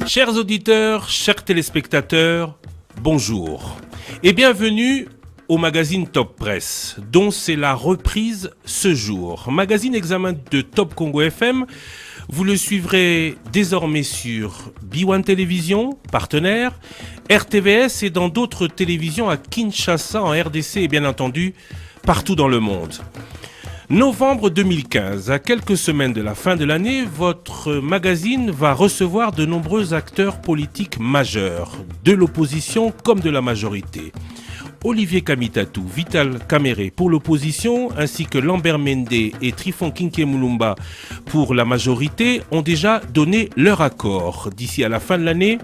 Chers auditeurs, chers téléspectateurs, bonjour et bienvenue au magazine Top Presse, dont c'est la reprise ce jour. Magazine examen de Top Congo FM, vous le suivrez désormais sur B1 Télévision, partenaire, RTVS et dans d'autres télévisions à Kinshasa, en RDC et bien entendu partout dans le monde. Novembre 2015, à quelques semaines de la fin de l'année, votre magazine va recevoir de nombreux acteurs politiques majeurs, de l'opposition comme de la majorité. Olivier Kamitatou, Vital Kamere pour l'opposition, ainsi que Lambert Mende et Trifon Kinkemulumba pour la majorité, ont déjà donné leur accord. D'ici à la fin de l'année,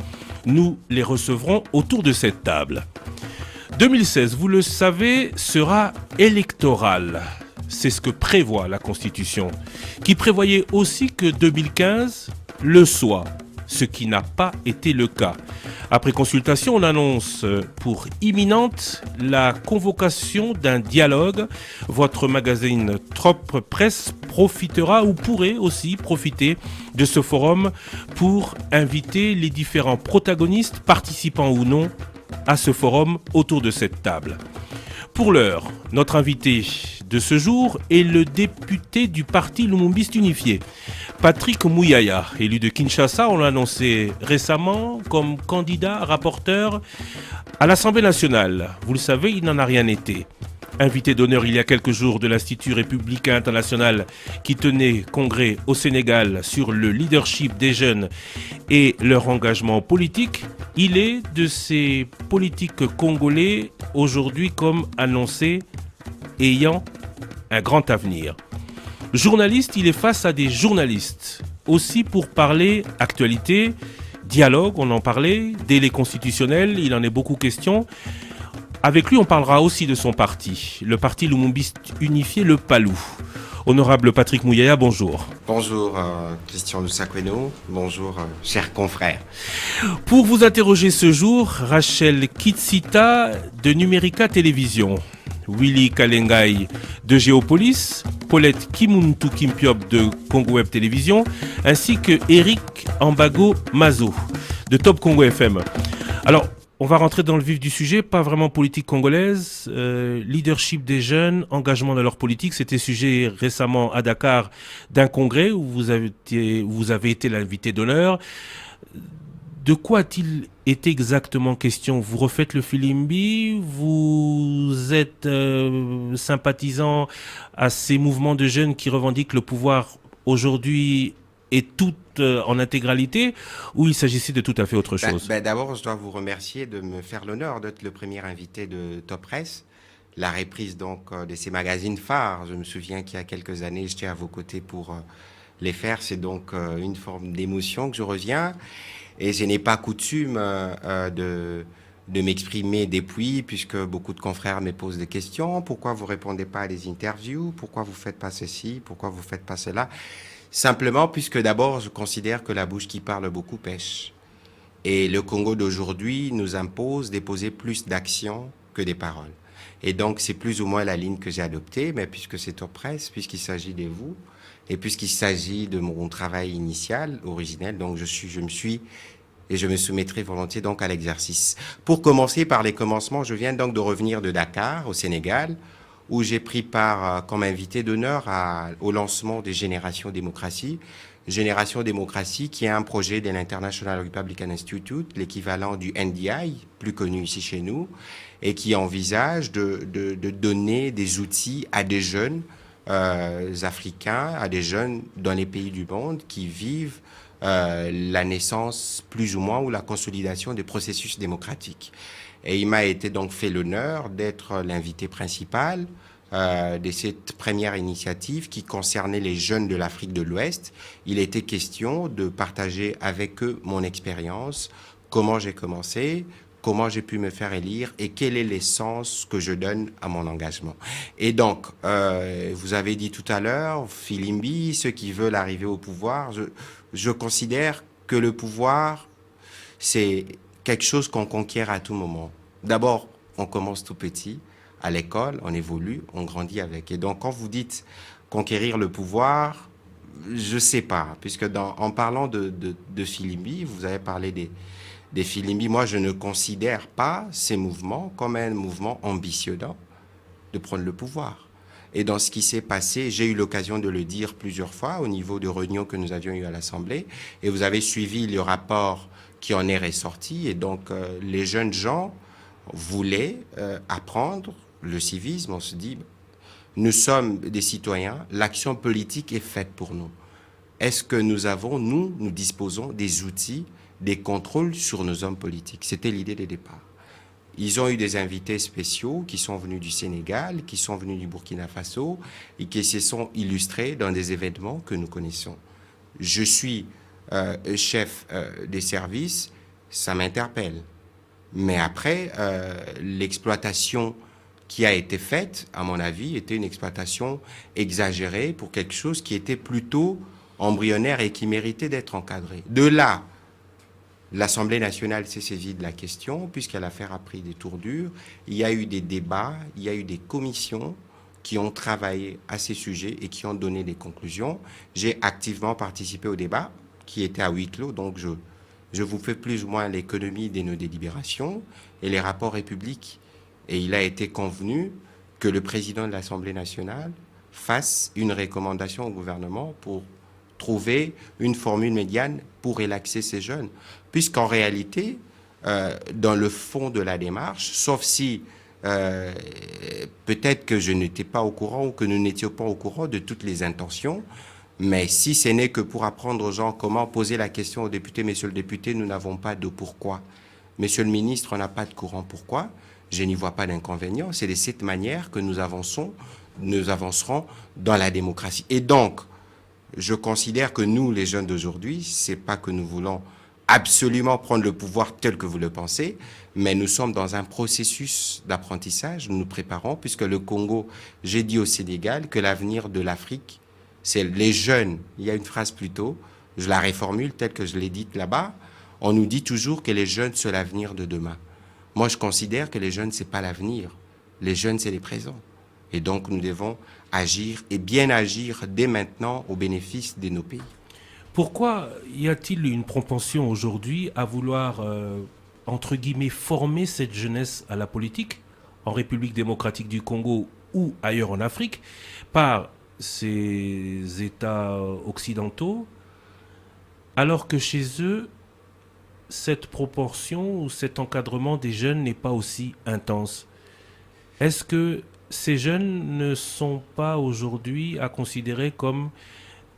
nous les recevrons autour de cette table. 2016, vous le savez, sera électoral. C'est ce que prévoit la Constitution, qui prévoyait aussi que 2015 le soit, ce qui n'a pas été le cas. Après consultation, on annonce pour imminente la convocation d'un dialogue. Votre magazine Top Presse profitera ou pourrait aussi profiter de ce forum pour inviter les différents protagonistes, participants ou non, à ce forum autour de cette table. Pour l'heure, notre invité de ce jour est le député du parti Lumumbiste Unifié, Patrick Muyaya, élu de Kinshasa. On l'a annoncé récemment comme candidat rapporteur à l'Assemblée nationale. Vous le savez, il n'en a rien été. Invité d'honneur il y a quelques jours de l'Institut républicain international qui tenait congrès au Sénégal sur le leadership des jeunes et leur engagement politique, il est de ces politiques congolais aujourd'hui comme annoncé ayant un grand avenir. Journaliste, il est face à des journalistes aussi pour parler actualité, dialogue, on en parlait, délai constitutionnel, il en est beaucoup question. Avec lui, on parlera aussi de son parti, le parti Lumumbiste Unifié, le PALU. Honorable Patrick Muyaya, bonjour. Bonjour Christian Lusakweno, bonjour chers confrères. Pour vous interroger ce jour, Rachel Kitsita de Numérica Télévision, Willy Kalengai de Géopolis, Paulette Kimuntu Kimpiop de Congo Web Télévision, ainsi que Eric Ambago Mazo de Top Congo FM. Alors, on va rentrer dans le vif du sujet, pas vraiment politique congolaise, leadership des jeunes, engagement dans leur politique. C'était sujet récemment à Dakar d'un congrès où vous avez été l'invité d'honneur. De quoi a-t-il été exactement question? Vous refaites le filimbi? Vous êtes sympathisant à ces mouvements de jeunes qui revendiquent le pouvoir aujourd'hui et tout en intégralité, ou il s'agissait de tout à fait autre chose? D'abord, je dois vous remercier de me faire l'honneur d'être le premier invité de Top Presse, la reprise donc de ces magazines phares. Je me souviens qu'il y a quelques années, j'étais à vos côtés pour les faire. C'est donc une forme d'émotion que je reviens. Et je n'ai pas coutume de m'exprimer depuis, puisque beaucoup de confrères me posent des questions. Pourquoi vous répondez pas à des interviews? Pourquoi vous faites pas ceci? Pourquoi vous faites pas cela? Simplement, puisque d'abord, je considère que la bouche qui parle beaucoup pêche. Et le Congo d'aujourd'hui nous impose de poser plus d'actions que des paroles. Et donc, c'est plus ou moins la ligne que j'ai adoptée, mais puisque c'est Top Presse, puisqu'il s'agit de vous, et puisqu'il s'agit de mon travail initial, originel, donc je me soumettrai volontiers donc à l'exercice. Pour commencer par les commencements, je viens donc de revenir de Dakar, au Sénégal, où j'ai pris part comme invité d'honneur au lancement des Génération Démocratie. Génération Démocratie qui est un projet de l'International Republican Institute, l'équivalent du NDI, plus connu ici chez nous, et qui envisage de donner des outils à des jeunes africains, à des jeunes dans les pays du monde qui vivent la naissance plus ou moins ou la consolidation des processus démocratiques. Et il m'a été donc fait l'honneur d'être l'invité principal de cette première initiative qui concernait les jeunes de l'Afrique de l'Ouest. Il était question de partager avec eux mon expérience, comment j'ai commencé, comment j'ai pu me faire élire et quel est l'essence que je donne à mon engagement. Et donc, vous avez dit tout à l'heure, Filimbi, ceux qui veulent arriver au pouvoir, je considère que le pouvoir, c'est quelque chose qu'on conquiert à tout moment. D'abord, on commence tout petit, à l'école, on évolue, on grandit avec. Et donc, quand vous dites conquérir le pouvoir, je ne sais pas, puisque en parlant de Filimbi, vous avez parlé des Filimbi. Moi, je ne considère pas ces mouvements comme un mouvement ambitionnant de prendre le pouvoir. Et dans ce qui s'est passé, j'ai eu l'occasion de le dire plusieurs fois au niveau de réunions que nous avions eues à l'Assemblée, et vous avez suivi le rapport qui en est ressorti, et donc les jeunes gens voulaient apprendre le civisme. On se dit, nous sommes des citoyens, l'action politique est faite pour nous. Est-ce que nous disposons des outils, des contrôles sur nos hommes politiques? C'était l'idée des départs. Ils ont eu des invités spéciaux qui sont venus du Sénégal, qui sont venus du Burkina Faso et qui se sont illustrés dans des événements que nous connaissons. Je suis chef des services, ça m'interpelle. Mais après, l'exploitation qui a été faite, à mon avis, était une exploitation exagérée pour quelque chose qui était plutôt embryonnaire et qui méritait d'être encadré. De là, l'Assemblée nationale s'est saisie de la question, puisque l'affaire a pris des tournures. Il y a eu des débats, il y a eu des commissions qui ont travaillé à ces sujets et qui ont donné des conclusions. J'ai activement participé au débat, qui était à huis clos, donc je vous fais plus ou moins l'économie de nos délibérations, et les rapports est public. Et il a été convenu que le président de l'Assemblée nationale fasse une recommandation au gouvernement pour trouver une formule médiane pour relaxer ces jeunes. Puisqu'en réalité, dans le fond de la démarche, sauf si peut-être que je n'étais pas au courant ou que nous n'étions pas au courant de toutes les intentions, mais si ce n'est que pour apprendre aux gens comment poser la question aux députés, monsieur le député, nous n'avons pas de pourquoi. Monsieur le ministre, on n'a pas de courant pourquoi. Je n'y vois pas d'inconvénient. C'est de cette manière que nous avancerons dans la démocratie. Et donc, je considère que nous, les jeunes d'aujourd'hui, c'est pas que nous voulons absolument prendre le pouvoir tel que vous le pensez, mais nous sommes dans un processus d'apprentissage. Nous nous préparons, puisque le Congo, j'ai dit au Sénégal que l'avenir de l'Afrique, c'est les jeunes. Il y a une phrase plus tôt, je la réformule telle que je l'ai dite là-bas. On nous dit toujours que les jeunes, c'est l'avenir de demain. Moi, je considère que les jeunes, c'est pas l'avenir. Les jeunes, c'est les présents. Et donc, nous devons agir et bien agir dès maintenant au bénéfice de nos pays. Pourquoi y a-t-il une propension aujourd'hui à vouloir, entre guillemets, former cette jeunesse à la politique en République démocratique du Congo ou ailleurs en Afrique par ces États occidentaux, alors que chez eux, cette proportion ou cet encadrement des jeunes n'est pas aussi intense? Est-ce que ces jeunes ne sont pas aujourd'hui à considérer comme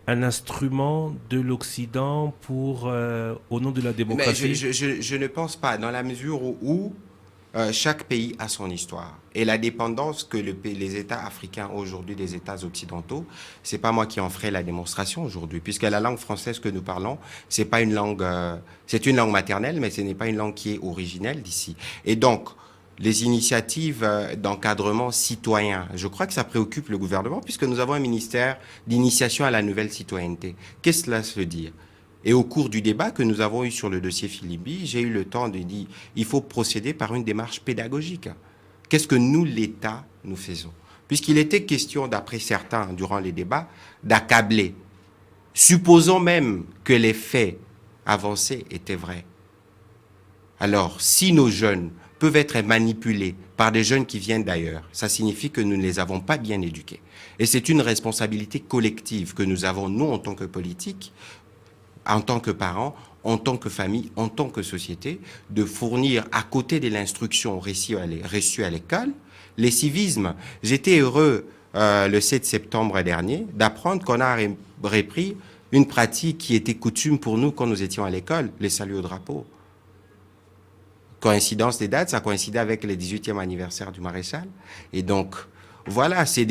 un instrument de l'Occident pour, au nom de la démocratie? Mais je ne pense pas, dans la mesure où chaque pays a son histoire. Et la dépendance que les États africains ont aujourd'hui des États occidentaux, c'est pas moi qui en ferai la démonstration aujourd'hui, puisque la langue française que nous parlons, c'est pas une langue, c'est une langue maternelle, mais ce n'est pas une langue qui est originelle d'ici. Et donc, les initiatives d'encadrement citoyen, je crois que ça préoccupe le gouvernement, puisque nous avons un ministère d'initiation à la nouvelle citoyenneté. Qu'est-ce que cela veut dire? Et au cours du débat que nous avons eu sur le dossier Filimbi, j'ai eu le temps de dire il faut procéder par une démarche pédagogique. Qu'est-ce que nous, l'État, nous faisons? Puisqu'il était question, d'après certains, durant les débats, d'accabler. Supposons même que les faits avancés étaient vrais. Alors, si nos jeunes peuvent être manipulés par des jeunes qui viennent d'ailleurs, ça signifie que nous ne les avons pas bien éduqués. Et c'est une responsabilité collective que nous avons, nous, en tant que politiques, en tant que parents, en tant que famille, en tant que société, de fournir à côté de l'instruction reçue à l'école, les civismes. J'étais heureux le 7 septembre dernier d'apprendre qu'on a repris une pratique qui était coutume pour nous quand nous étions à l'école, les saluts au drapeau. Coïncidence des dates, ça coïncidait avec le 18e anniversaire du maréchal. Et donc, voilà, c'est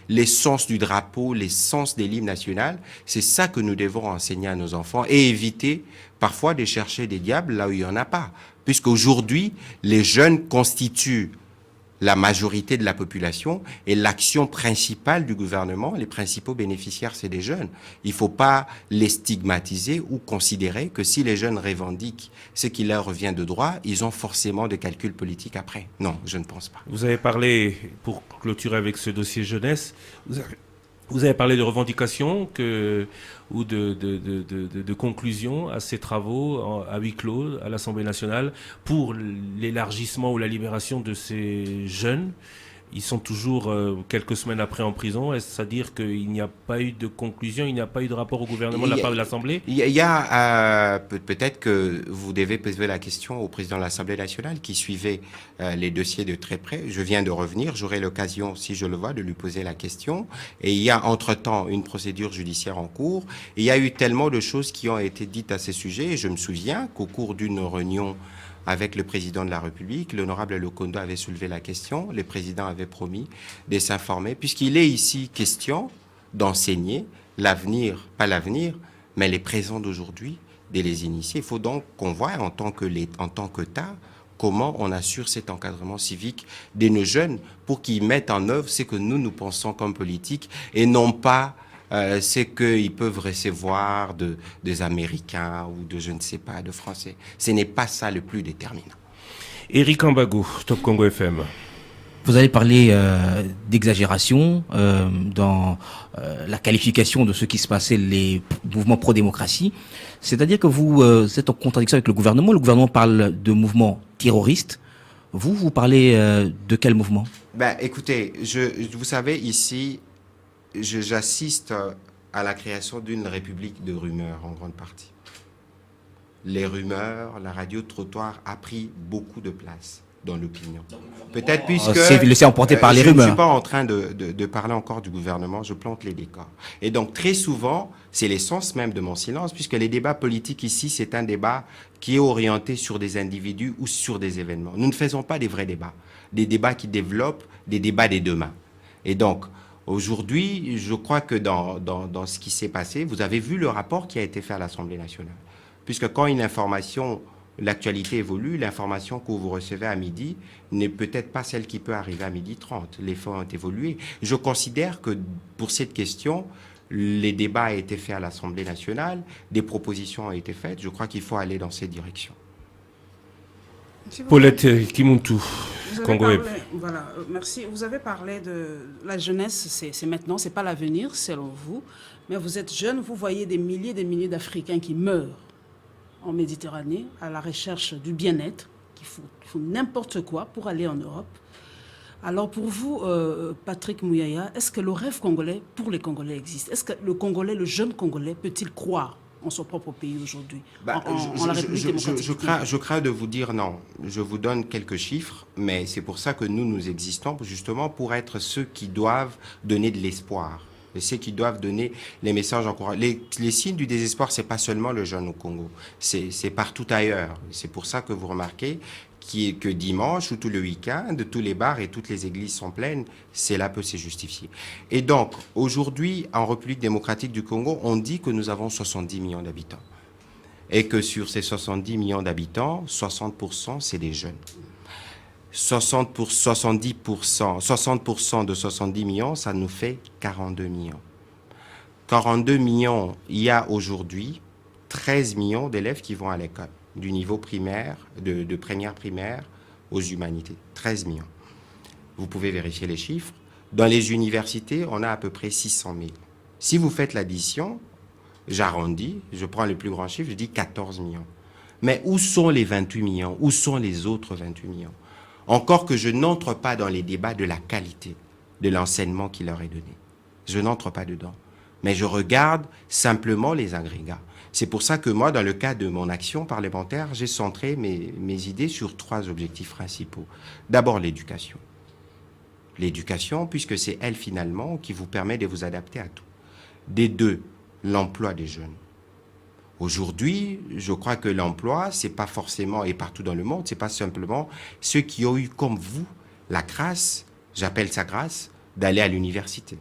l'essence du drapeau, l'essence de l'hymne national. C'est ça que nous devons enseigner à nos enfants et éviter parfois de chercher des diables là où il n'y en a pas. Puisqu'aujourd'hui, les jeunes constituent la majorité de la population et l'action principale du gouvernement, les principaux bénéficiaires, c'est les jeunes. Il ne faut pas les stigmatiser ou considérer que si les jeunes revendiquent ce qui leur revient de droit, ils ont forcément des calculs politiques après. Non, je ne pense pas. Vous avez parlé, pour clôturer avec ce dossier jeunesse, Vous avez parlé de revendications ou de conclusions à ces travaux à huis clos à l'Assemblée nationale pour l'élargissement ou la libération de ces jeunes. Ils sont toujours quelques semaines après en prison. Est-ce à dire qu'il n'y a pas eu de conclusion, il n'y a pas eu de rapport au gouvernement de la part de l'Assemblée? Il y a peut-être que vous devez poser la question au président de l'Assemblée nationale qui suivait les dossiers de très près. Je viens de revenir, j'aurai l'occasion, si je le vois, de lui poser la question. Et il y a entre-temps une procédure judiciaire en cours. Et il y a eu tellement de choses qui ont été dites à ces sujets. Et je me souviens qu'au cours d'une réunion avec le président de la République, l'honorable Lokondo avait soulevé la question, le président avait promis de s'informer, puisqu'il est ici question d'enseigner l'avenir, pas l'avenir, mais les présents d'aujourd'hui, de les initier. Il faut donc qu'on voie en tant qu'État comment on assure cet encadrement civique de nos jeunes pour qu'ils mettent en œuvre ce que nous pensons comme politique et non pas c'est qu'ils peuvent recevoir des Américains ou de je ne sais pas, de Français. Ce n'est pas ça le plus déterminant. Éric Ambagou, Top Congo FM. Vous avez parlé d'exagération dans la qualification de ce qui se passait, les mouvements pro-démocratie. C'est-à-dire que vous êtes en contradiction avec le gouvernement. Le gouvernement parle de mouvements terroristes. Vous parlez de quel mouvement? Écoutez, vous savez, ici, j'assiste à la création d'une république de rumeurs en grande partie. Les rumeurs, la radio-trottoir a pris beaucoup de place dans l'opinion. Peut-être puisque... C'est laissé emporter par les rumeurs. Je ne suis pas en train de parler encore du gouvernement, je plante les décors. Et donc, très souvent, c'est l'essence même de mon silence, puisque les débats politiques ici, c'est un débat qui est orienté sur des individus ou sur des événements. Nous ne faisons pas des vrais débats, des débats qui développent des débats des demain. Et donc, aujourd'hui, je crois que dans ce qui s'est passé, vous avez vu le rapport qui a été fait à l'Assemblée nationale. Puisque quand une information, l'actualité évolue, l'information que vous recevez à midi n'est peut-être pas celle qui peut arriver à 12h30. Les faits ont évolué. Je considère que pour cette question, les débats ont été faits à l'Assemblée nationale, des propositions ont été faites. Je crois qu'il faut aller dans cette direction. Paulette Kimuntu, Congo Web. Voilà, merci. Vous avez parlé de la jeunesse, c'est maintenant, c'est pas l'avenir, selon vous. Mais vous êtes jeune, vous voyez des milliers d'Africains qui meurent en Méditerranée à la recherche du bien-être, qui font n'importe quoi pour aller en Europe. Alors pour vous, Patrick Mouyaya, est-ce que le rêve congolais pour les Congolais existe? Est-ce que le Congolais, le jeune Congolais, peut-il croire en son propre pays aujourd'hui, en la République démocratique? Je crains de vous dire non. Je vous donne quelques chiffres, mais c'est pour ça que nous existons, justement pour être ceux qui doivent donner de l'espoir. Et ceux qui doivent donner les messages encourageants. Les signes du désespoir, c'est pas seulement le jeune au Congo, c'est partout ailleurs. C'est pour ça que vous remarquez que dimanche ou tout le week-end, tous les bars et toutes les églises sont pleines, cela peut se justifier. Et donc, aujourd'hui, en République démocratique du Congo, on dit que nous avons 70 millions d'habitants. Et que sur ces 70 millions d'habitants, 60%, c'est des jeunes. 60% de 70 millions, ça nous fait 42 millions. 42 millions, il y a aujourd'hui 13 millions d'élèves qui vont à l'école, du niveau primaire, de première primaire aux humanités. 13 millions. Vous pouvez vérifier les chiffres. Dans les universités, on a à peu près 600 000. Si vous faites l'addition, j'arrondis, je prends les plus grands chiffres, je dis 14 millions. Mais où sont les 28 millions? Où sont les autres 28 millions? Encore que je n'entre pas dans les débats de la qualité de l'enseignement qui leur est donné. Je n'entre pas dedans. Mais je regarde simplement les agrégats. C'est pour ça que moi, dans le cadre de mon action parlementaire, j'ai centré mes idées sur 3 objectifs principaux. D'abord, l'éducation. L'éducation, puisque c'est elle, finalement, qui vous permet de vous adapter à tout. Des 2, l'emploi des jeunes. Aujourd'hui, je crois que l'emploi, c'est pas forcément, et partout dans le monde, c'est pas simplement ceux qui ont eu comme vous la grâce, j'appelle ça grâce, d'aller à l'université.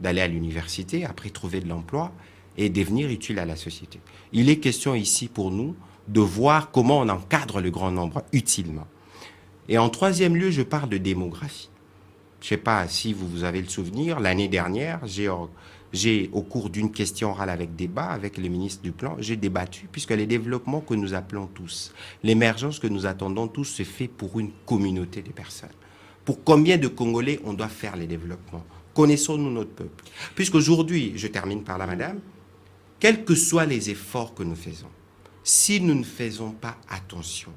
D'aller à l'université, après trouver de l'emploi et devenir utile à la société. Il est question ici pour nous de voir comment on encadre le grand nombre utilement. Et en 3e lieu, je parle de démographie. Je sais pas si vous avez le souvenir, l'année dernière, j'ai, au cours d'une question orale avec débat, avec le ministre du Plan, j'ai débattu, puisque les développements que nous appelons tous, l'émergence que nous attendons tous, se fait pour une communauté de personnes. Pour combien de Congolais on doit faire les développements? Connaissons-nous notre peuple? Puisqu'aujourd'hui, je termine par là, madame, quels que soient les efforts que nous faisons, si nous ne faisons pas attention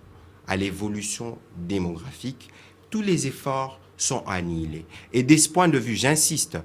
à l'évolution démographique, tous les efforts sont annihilés. Et de ce point de vue, j'insiste,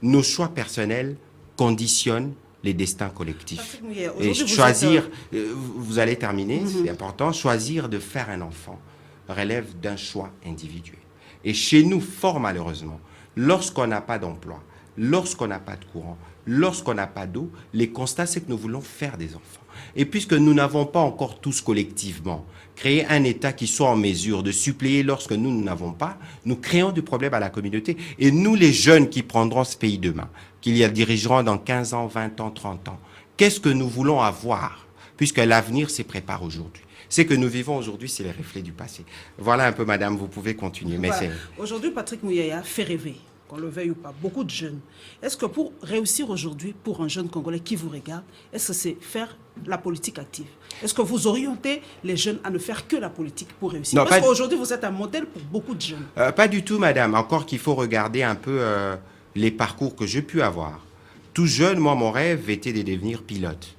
nos choix personnels conditionnent les destins collectifs. Et choisir, vous allez terminer, c'est important, choisir de faire un enfant relève d'un choix individuel. Et chez nous, fort malheureusement, lorsqu'on n'a pas d'emploi, lorsqu'on n'a pas de courant, lorsqu'on n'a pas d'eau, les constats, c'est que nous voulons faire des enfants. Et puisque nous n'avons pas encore tous collectivement créé un État qui soit en mesure de suppléer lorsque nous n'avons pas, nous créons du problème à la communauté. Et nous, les jeunes qui prendront ce pays demain, qui le dirigeront dans 15 ans, 20 ans, 30 ans, qu'est-ce que nous voulons avoir? Puisque l'avenir se prépare aujourd'hui. Ce que nous vivons aujourd'hui, c'est les reflets du passé. Voilà un peu, madame, vous pouvez continuer. Mais voilà. Aujourd'hui, Patrick Mouyaya fait rêver, qu'on le veuille ou pas, beaucoup de jeunes. Est-ce que pour réussir aujourd'hui, pour un jeune Congolais qui vous regarde, est-ce que c'est faire la politique active? Est-ce que vous orientez les jeunes à ne faire que la politique pour réussir? Non, parce qu'aujourd'hui, vous êtes un modèle pour beaucoup de jeunes. Pas du tout, madame. Encore qu'il faut regarder un peu les parcours que j'ai pu avoir. Tout jeune, moi, mon rêve était de devenir pilote.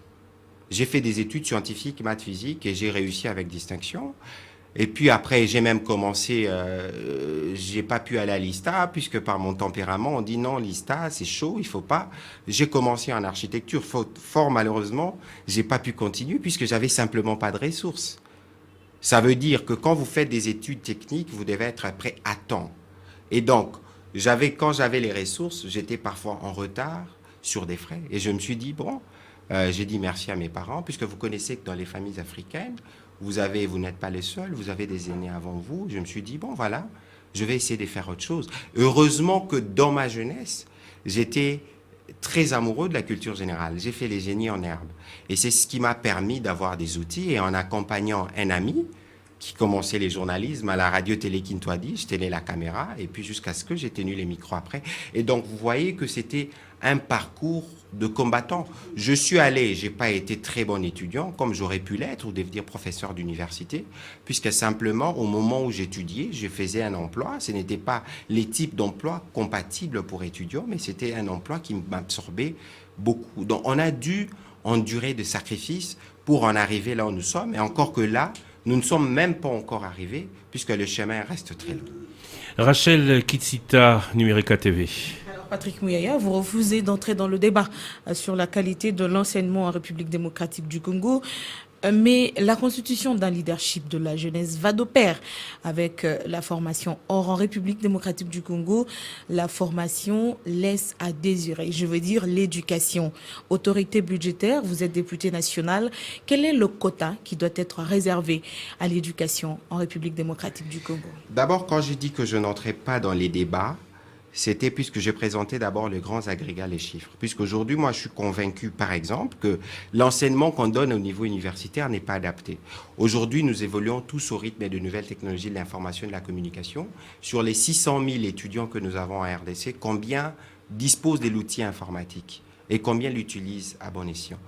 J'ai fait des études scientifiques, maths, physique, et j'ai réussi avec distinction. Et puis après, j'ai même commencé, j'ai pas pu aller à l'ISTA, puisque par mon tempérament, on dit non, l'ISTA, c'est chaud, il faut pas. J'ai commencé en architecture, fort malheureusement, j'ai pas pu continuer, puisque j'avais simplement pas de ressources. Ça veut dire que quand vous faites des études techniques, vous devez être prêt à temps. Et donc, quand j'avais les ressources, j'étais parfois en retard sur des frais. Et je me suis dit, bon, j'ai dit merci à mes parents, puisque vous connaissez que dans les familles africaines, vous n'êtes pas les seuls, vous avez des aînés avant vous. Je me suis dit, bon, voilà, je vais essayer de faire autre chose. Heureusement que dans ma jeunesse, j'étais très amoureux de la culture générale. J'ai fait les génies en herbe. Et c'est ce qui m'a permis d'avoir des outils. Et en accompagnant un ami qui commençait les journalismes à la radio-télé Kintwadi, je tenais la caméra, et puis jusqu'à ce que j'ai tenu les micros après. Et donc, vous voyez que c'était un parcours de combattant. Je suis allé, j'ai pas été très bon étudiant, comme j'aurais pu l'être, ou devenir professeur d'université, puisque simplement, au moment où j'étudiais, je faisais un emploi. Ce n'était pas les types d'emplois compatibles pour étudiants, mais c'était un emploi qui m'absorbait beaucoup. Donc, on a dû endurer des sacrifices pour en arriver là où nous sommes, et encore que là, nous ne sommes même pas encore arrivés, puisque le chemin reste très long. Rachel Kitsita, Numérica TV. Alors, Patrick Mouyaya, vous refusez d'entrer dans le débat sur la qualité de l'enseignement en République démocratique du Congo. Mais la constitution d'un leadership de la jeunesse va de pair avec la formation. Or, en République démocratique du Congo, la formation laisse à désirer. Je veux dire l'éducation. Autorité budgétaire, vous êtes député national. Quel est le quota qui doit être réservé à l'éducation en République démocratique du Congo? D'abord, quand j'ai dit que je n'entrais pas dans les débats, c'était puisque j'ai présenté d'abord les grands agrégats, les chiffres. Puisqu'aujourd'hui, moi, je suis convaincu, par exemple, que l'enseignement qu'on donne au niveau universitaire n'est pas adapté. Aujourd'hui, nous évoluons tous au rythme de nouvelles technologies de l'information et de la communication. Sur les 600 000 étudiants que nous avons en RDC, combien disposent de l'outil informatique et combien l'utilisent à bon escient?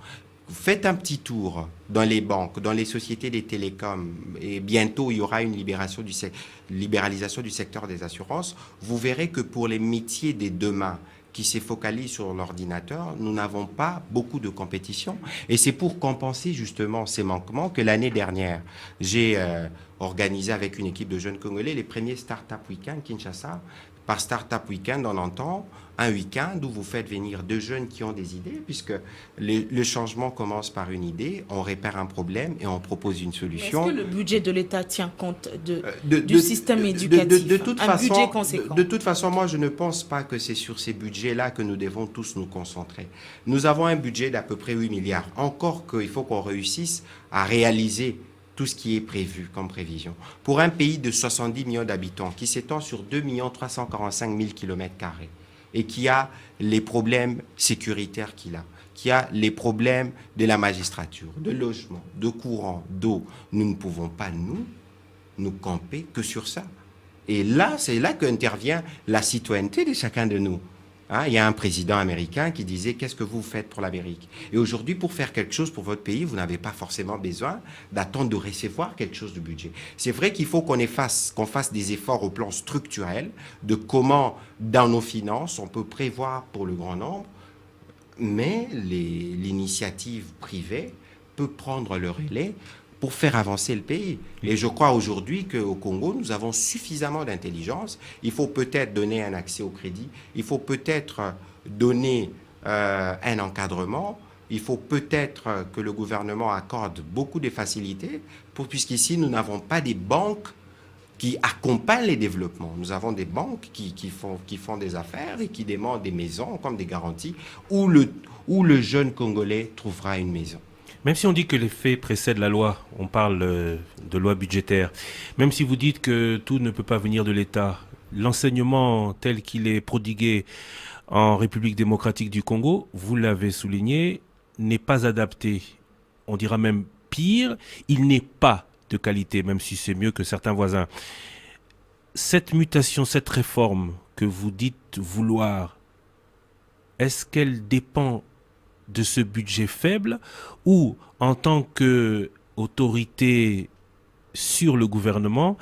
Faites un petit tour dans les banques, dans les sociétés des télécoms, et bientôt il y aura une libéralisation du secteur des assurances. Vous verrez que pour les métiers des demain qui se focalisent sur l'ordinateur, nous n'avons pas beaucoup de compétition. Et c'est pour compenser justement ces manquements que l'année dernière, j'ai organisé avec une équipe de jeunes Congolais les premiers Startup Weekend Kinshasa. Par Startup Weekend, on entend un week-end où vous faites venir deux jeunes qui ont des idées, puisque le changement commence par une idée, on repère un problème et on propose une solution. Est-ce que le budget de l'État tient compte du système éducatif, budget conséquent? De toute façon, moi, je ne pense pas que c'est sur ces budgets-là que nous devons tous nous concentrer. Nous avons un budget d'à peu près 8 milliards. Encore qu'il faut qu'on réussisse à réaliser tout ce qui est prévu comme prévision. Pour un pays de 70 millions d'habitants qui s'étend sur 2 345 000 km² et qui a les problèmes sécuritaires qu'il a, qui a les problèmes de la magistrature, de logement, de courant, d'eau, nous ne pouvons pas, nous camper que sur ça. Et là, c'est là qu'intervient la citoyenneté de chacun de nous. Hein, il y a un président américain qui disait « Qu'est-ce que vous faites pour l'Amérique ?» Et aujourd'hui, pour faire quelque chose pour votre pays, vous n'avez pas forcément besoin d'attendre de recevoir quelque chose du budget. C'est vrai qu'il faut qu'on fasse des efforts au plan structurel de comment, dans nos finances, on peut prévoir pour le grand nombre, mais l'initiative privée peut prendre le relais pour faire avancer le pays. Et je crois aujourd'hui qu'au Congo, nous avons suffisamment d'intelligence. Il faut peut-être donner un accès au crédit, il faut peut-être donner un encadrement, il faut peut-être que le gouvernement accorde beaucoup de facilités, puisqu'ici, nous n'avons pas des banques qui accompagnent les développements. Nous avons des banques qui font des affaires et qui demandent des maisons comme des garanties où le jeune Congolais trouvera une maison. Même si on dit que les faits précèdent la loi, on parle de loi budgétaire, même si vous dites que tout ne peut pas venir de l'État, l'enseignement tel qu'il est prodigué en République démocratique du Congo, vous l'avez souligné, n'est pas adapté. On dira même pire, il n'est pas de qualité, même si c'est mieux que certains voisins. Cette mutation, cette réforme que vous dites vouloir, est-ce qu'elle dépend de ce budget faible ou en tant qu'autorité sur le gouvernement,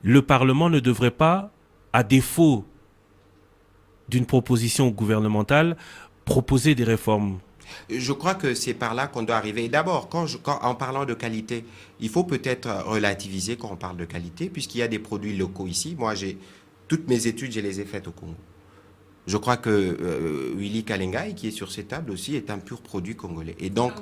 le Parlement ne devrait pas, à défaut d'une proposition gouvernementale, proposer des réformes? Je crois que c'est par là qu'on doit arriver. Et d'abord, en parlant de qualité, il faut peut-être relativiser quand on parle de qualité, puisqu'il y a des produits locaux ici. Moi, toutes mes études, je les ai faites au Congo. Je crois que Willy Kalengai, qui est sur ces tables aussi, est un pur produit congolais. Et donc,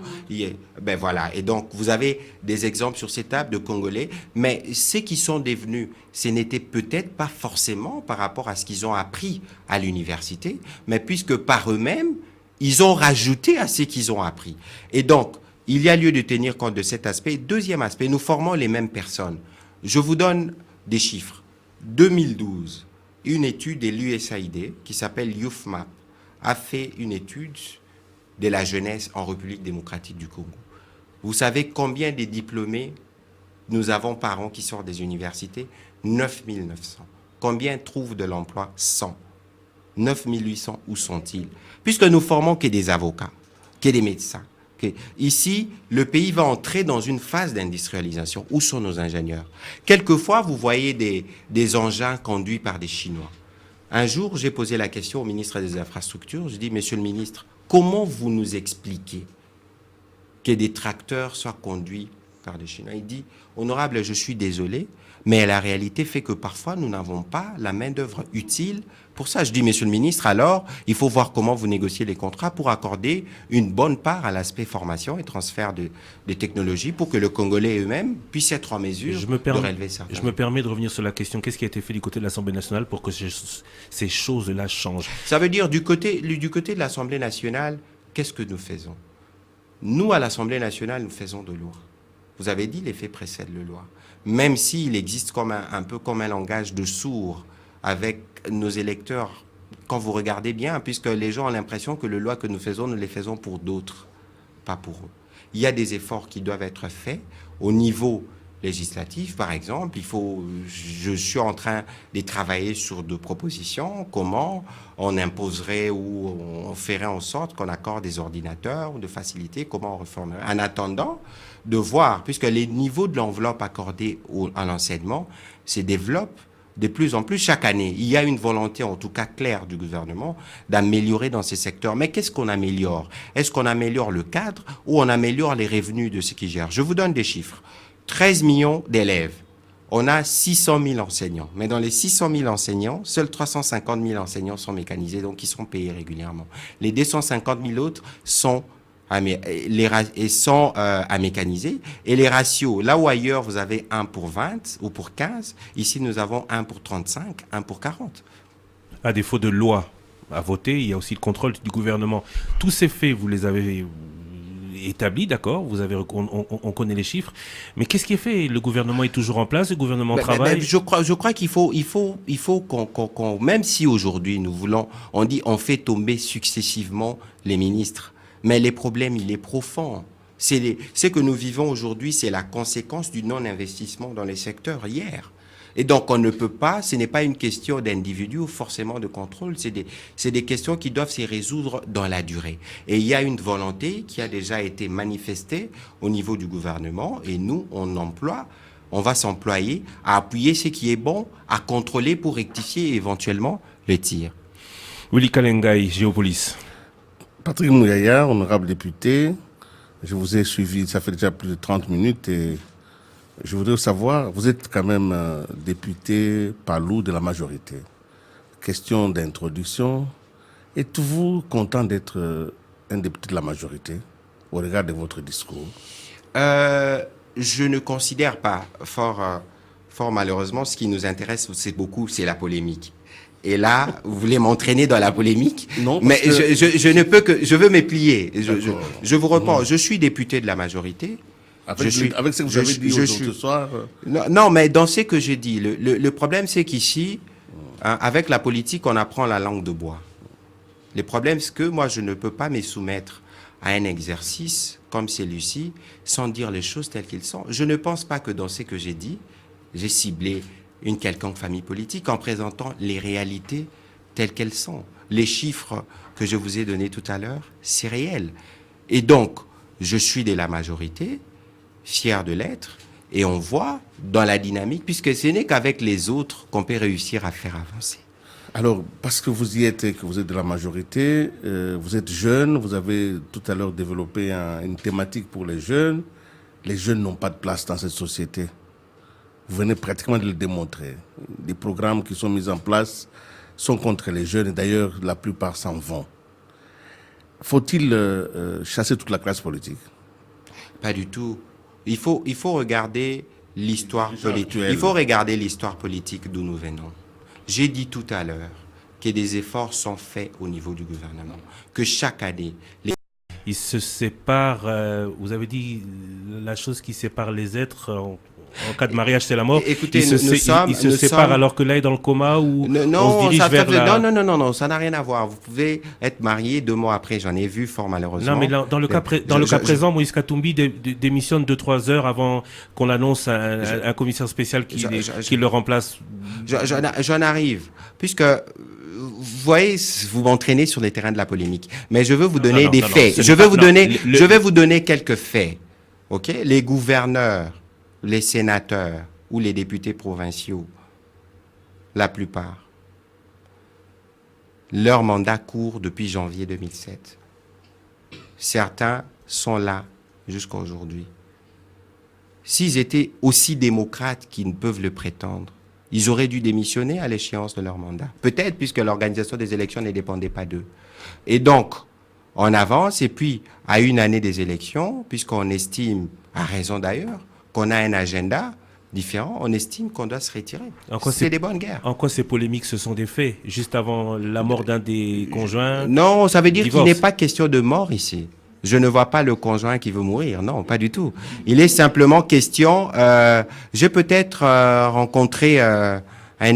voilà. Et donc, vous avez des exemples sur ces tables de Congolais, mais ceux qui sont devenus, ce n'était peut-être pas forcément par rapport à ce qu'ils ont appris à l'université, mais puisque par eux-mêmes, ils ont rajouté à ce qu'ils ont appris. Et donc, il y a lieu de tenir compte de cet aspect. Deuxième aspect, nous formons les mêmes personnes. Je vous donne des chiffres. 2012. Une étude de l'USAID qui s'appelle YouthMap a fait une étude de la jeunesse en République démocratique du Congo. Vous savez combien de diplômés nous avons par an qui sortent des universités? 9900. Combien trouvent de l'emploi? 100. 9800, où sont-ils? Puisque nous formons que des avocats, que des médecins. Ici, le pays va entrer dans une phase d'industrialisation. Où sont nos ingénieurs? Quelquefois, vous voyez des engins conduits par des Chinois. Un jour, j'ai posé la question au ministre des Infrastructures. Je dis, Monsieur le ministre, comment vous nous expliquez que des tracteurs soient conduits par des Chinois? Il dit, honorable, je suis désolé, mais la réalité fait que parfois, nous n'avons pas la main-d'œuvre utile. Pour ça, je dis, Monsieur le ministre, alors, il faut voir comment vous négociez les contrats pour accorder une bonne part à l'aspect formation et transfert de technologies pour que le Congolais eux-mêmes puisse être en mesure de relever ça. Je me permets de revenir sur la question. Qu'est-ce qui a été fait du côté de l'Assemblée nationale pour que ces choses-là changent? Ça veut dire, du côté de l'Assemblée nationale, qu'est-ce que nous faisons? Nous, à l'Assemblée nationale, nous faisons de loi. Vous avez dit, les faits précèdent le loi. Même s'il existe comme un peu comme un langage de sourds avec nos électeurs, quand vous regardez bien, puisque les gens ont l'impression que les lois que nous faisons, nous les faisons pour d'autres, pas pour eux. Il y a des efforts qui doivent être faits au niveau législatif, par exemple. Je suis en train de travailler sur deux propositions, comment on imposerait ou on ferait en sorte qu'on accorde des ordinateurs ou de faciliter, comment on reformerait. En attendant, de voir, puisque les niveaux de l'enveloppe accordée à l'enseignement se développent de plus en plus chaque année. Il y a une volonté, en tout cas claire, du gouvernement d'améliorer dans ces secteurs. Mais qu'est-ce qu'on améliore? Est-ce qu'on améliore le cadre ou on améliore les revenus de ceux qui gèrent? Je vous donne des chiffres. 13 millions d'élèves. On a 600 000 enseignants. Mais dans les 600 000 enseignants, seuls 350 000 enseignants sont mécanisés, donc ils sont payés régulièrement. Les 250 000 autres sont à mécaniser. Et les ratios, là où ailleurs vous avez 1 pour 20 ou pour 15, ici nous avons 1 pour 35, 1 pour 40. À défaut de loi à voter, il y a aussi le contrôle du gouvernement. Tous ces faits, vous les avez établis, d'accord, on connaît les chiffres, mais qu'est-ce qui est fait? Le gouvernement est toujours en place, le gouvernement travaille. Je crois qu'il faut qu'on, même si aujourd'hui nous voulons, on fait tomber successivement les ministres, mais les problèmes, il est profond. Ce que nous vivons aujourd'hui, c'est la conséquence du non-investissement dans les secteurs hier. Et donc, on ne peut pas, ce n'est pas une question d'individu ou forcément de contrôle, c'est des questions qui doivent se résoudre dans la durée. Et il y a une volonté qui a déjà été manifestée au niveau du gouvernement et nous, on va s'employer à appuyer ce qui est bon, à contrôler pour rectifier éventuellement le tir. Willy Kalengai, Géopolis. Patrick Mouyaya, honorable député, je vous ai suivi, ça fait déjà plus de 30 minutes et je voudrais savoir, vous êtes quand même député palou de la majorité. Question d'introduction, êtes-vous content d'être un député de la majorité au regard de votre discours? Je ne considère pas, fort malheureusement, ce qui nous intéresse c'est la polémique. Et là, vous voulez m'entraîner dans la polémique? Non, mais je ne peux que, je veux me plier. Je vous réponds, je suis député de la majorité. Avec ce que vous avez dit ce soir. Non, mais dans ce que j'ai dit, le problème c'est qu'ici, avec la politique, on apprend la langue de bois. Le problème c'est que moi, je ne peux pas me soumettre à un exercice comme celui-ci sans dire les choses telles qu'elles sont. Je ne pense pas que dans ce que j'ai dit, j'ai ciblé une quelconque famille politique en présentant les réalités telles qu'elles sont. Les chiffres que je vous ai donnés tout à l'heure, c'est réel. Et donc, je suis de la majorité, fier de l'être, et on voit dans la dynamique, puisque ce n'est qu'avec les autres qu'on peut réussir à faire avancer. Alors, parce que vous y êtes et que vous êtes de la majorité, vous êtes jeune, vous avez tout à l'heure développé une thématique pour les jeunes. Les jeunes n'ont pas de place dans cette société. Vous venez pratiquement de le démontrer. Les programmes qui sont mis en place sont contre les jeunes et d'ailleurs la plupart s'en vont. Faut-il chasser toute la classe politique? Pas du tout. Il faut regarder l'histoire politique. Il faut regarder l'histoire politique d'où nous venons. J'ai dit tout à l'heure que des efforts sont faits au niveau du gouvernement, que chaque année... Ils se séparent, vous avez dit la chose qui sépare les êtres... En cas de mariage, c'est la mort. Écoutez, ils se séparent alors que là est dans le coma ou on se dirige vers la... Non, ça n'a rien à voir. Vous pouvez être marié 2 mois après, j'en ai vu fort malheureusement. Non, mais dans le cas présent, Moïse Katumbi démissionne 2-3 heures avant qu'on annonce un commissaire spécial qui le remplace. J'en arrive, puisque... Vous voyez, vous m'entraînez sur les terrains de la polémique. Mais je veux vous donner des faits. Je vais vous donner quelques faits. Ok? Les gouverneurs, les sénateurs ou les députés provinciaux, la plupart, leur mandat court depuis janvier 2007. Certains sont là jusqu'à aujourd'hui. S'ils étaient aussi démocrates qu'ils ne peuvent le prétendre, ils auraient dû démissionner à l'échéance de leur mandat. Peut-être puisque l'organisation des élections ne dépendait pas d'eux. Et donc, on avance et puis, à une année des élections, puisqu'on estime, à raison d'ailleurs, qu'on a un agenda différent, on estime qu'on doit se retirer. C'est des bonnes guerres. En quoi ces polémiques, ce sont des faits? Juste avant la mort d'un des conjoints? Non, ça veut dire qu'il n'est pas question de mort ici. Je ne vois pas le conjoint qui veut mourir. Non, pas du tout. Il est simplement question... j'ai peut-être rencontré un